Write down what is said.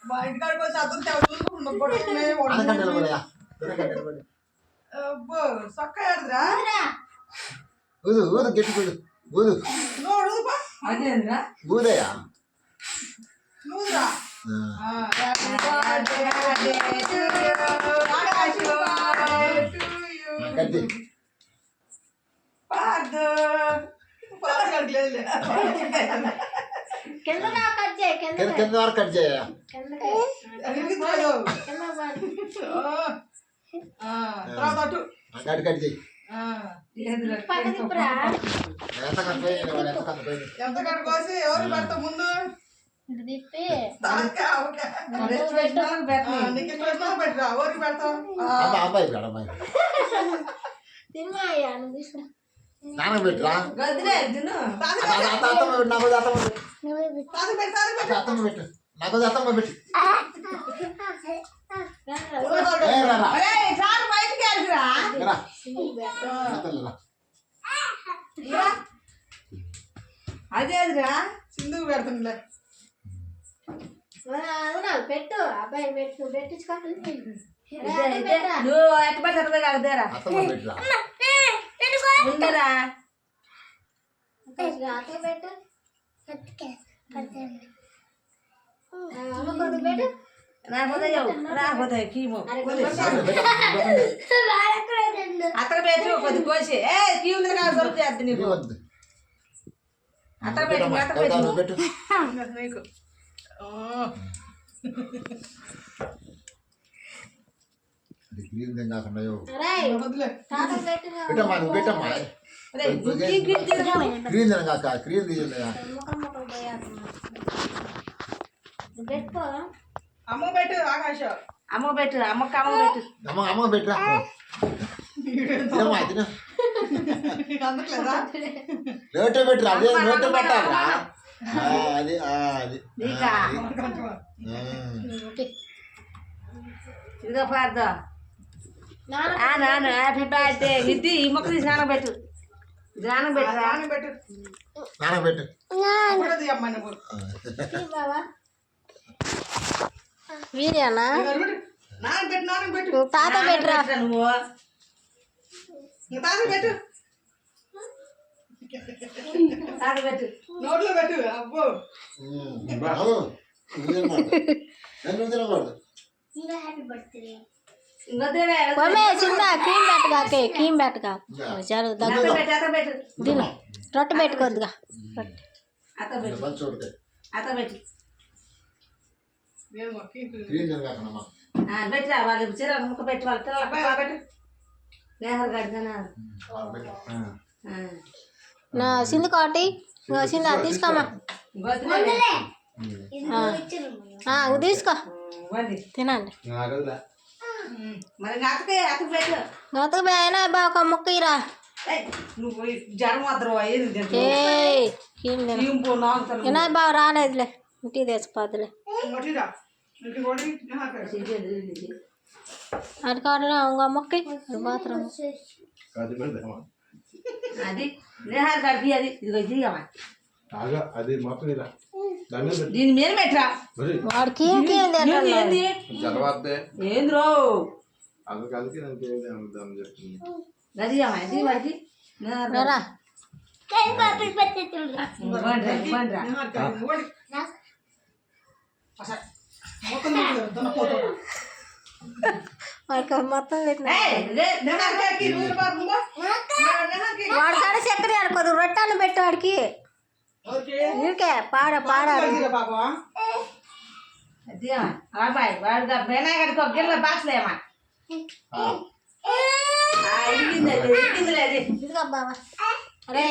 మా ఇంటికాడికి వచ్చి అతను సొక్క ఆడదురా ఊదు ఊదు గట్టి కొడు ఊదు అదేంద్రా ఊదయా నువ్వురా కింద కట్ చేయ కింద వరకు కట్ చేయ కట్ కట్ చేయి ఎంత కట్టు కోసి ఎవరు పెడతా ముందు పెట్టరా ఎవరికి పెడతావు అబ్బాయి నాన్న పెట్టరా అత్తమ్మ పెట్టు నాకు అత్తమ్మ పెట్టు బయటికి అదేదిరా సింధువు పెడుతుందిలే పెట్టు అబ్బాయి పెట్టు పెట్టించుకోండి నువ్వు ఎట్టబడి కదేరా ఉండరా పెట్టు రాకపోతే కీము అత్తగా పెట్టి కొద్ది కోసి కీము దొరుకుతుంది నీకు అత్తగా పెట్టి నీకు పెట్టమ్మా నువ్వు పెట్టమ్మా క్రీమ్ తినగాక క్రీమ్ తీయలేదా పెట్టుకో అమ్మ పెట్టు ఆకాశ అమ్మ పెట్టు అమ్మకి అమ్మ పెట్టు అమ్మ పెట్టరా అందుట్లేదా నోటే పెట్టరు అదే నోటే పెట్టాలరా అది అది ఇదిగో పార్థ నాన్న హ్యాపీ బర్త్డే ఇది ఈ మొక్క తీసి నానబెట్టు నానబెట్టు నానబెట్టు నానబెట్టు అమ్మ నువ్వు వీరేనా నానబెట్టు నానబెట్టు తాత పెట్టరా నువ్వు తాత పెట్టు తాత పెట్టు నోట్లో పెట్టు అబ్బో హ్యాపీ బర్త్డే ఇంకొద్దిగా క్రీమ్ పెట్టుగా క్రీమ్ పెట్టుగా దగ్గర పెట్టు దీని రొట్టె పెట్టుకోద్దుగా అత్త పెట్టు పెట్టరా వాళ్ళు చీర ముక్క పెట్టి వాళ్ళ పిల్లల పెట్టు నేహర్ గడిదనా నా సింధు కోటి సింధు అది తీసుకోమా తీసుకో తినండి మరి అత్తకి పెట్టు గతకు అయినా బా ఒక ముక్క ఇరా నువ్వు జ్వరం మాత్రం ఏనా బాగా రాలేదులే ఇంటికి తెచ్చిపోద్దులే అది కాదు ఇంకో మొక్క బాత్రూమ్ అది నేహార్ గడిపి అది ఇదిగో అది మొత్తం దీని మీద పెట్టరా వాడికి ఏంద్రో అది వాడికి మొత్తం వాడి కాడ చక్కెర అనుకోదు రొట్టెలు పెట్టు వాడికి ఇంకే పాడ వాడు వినాయకుడికి ఒక గిన్నె బాక్స్లేమా ఇదిగో బావా అరే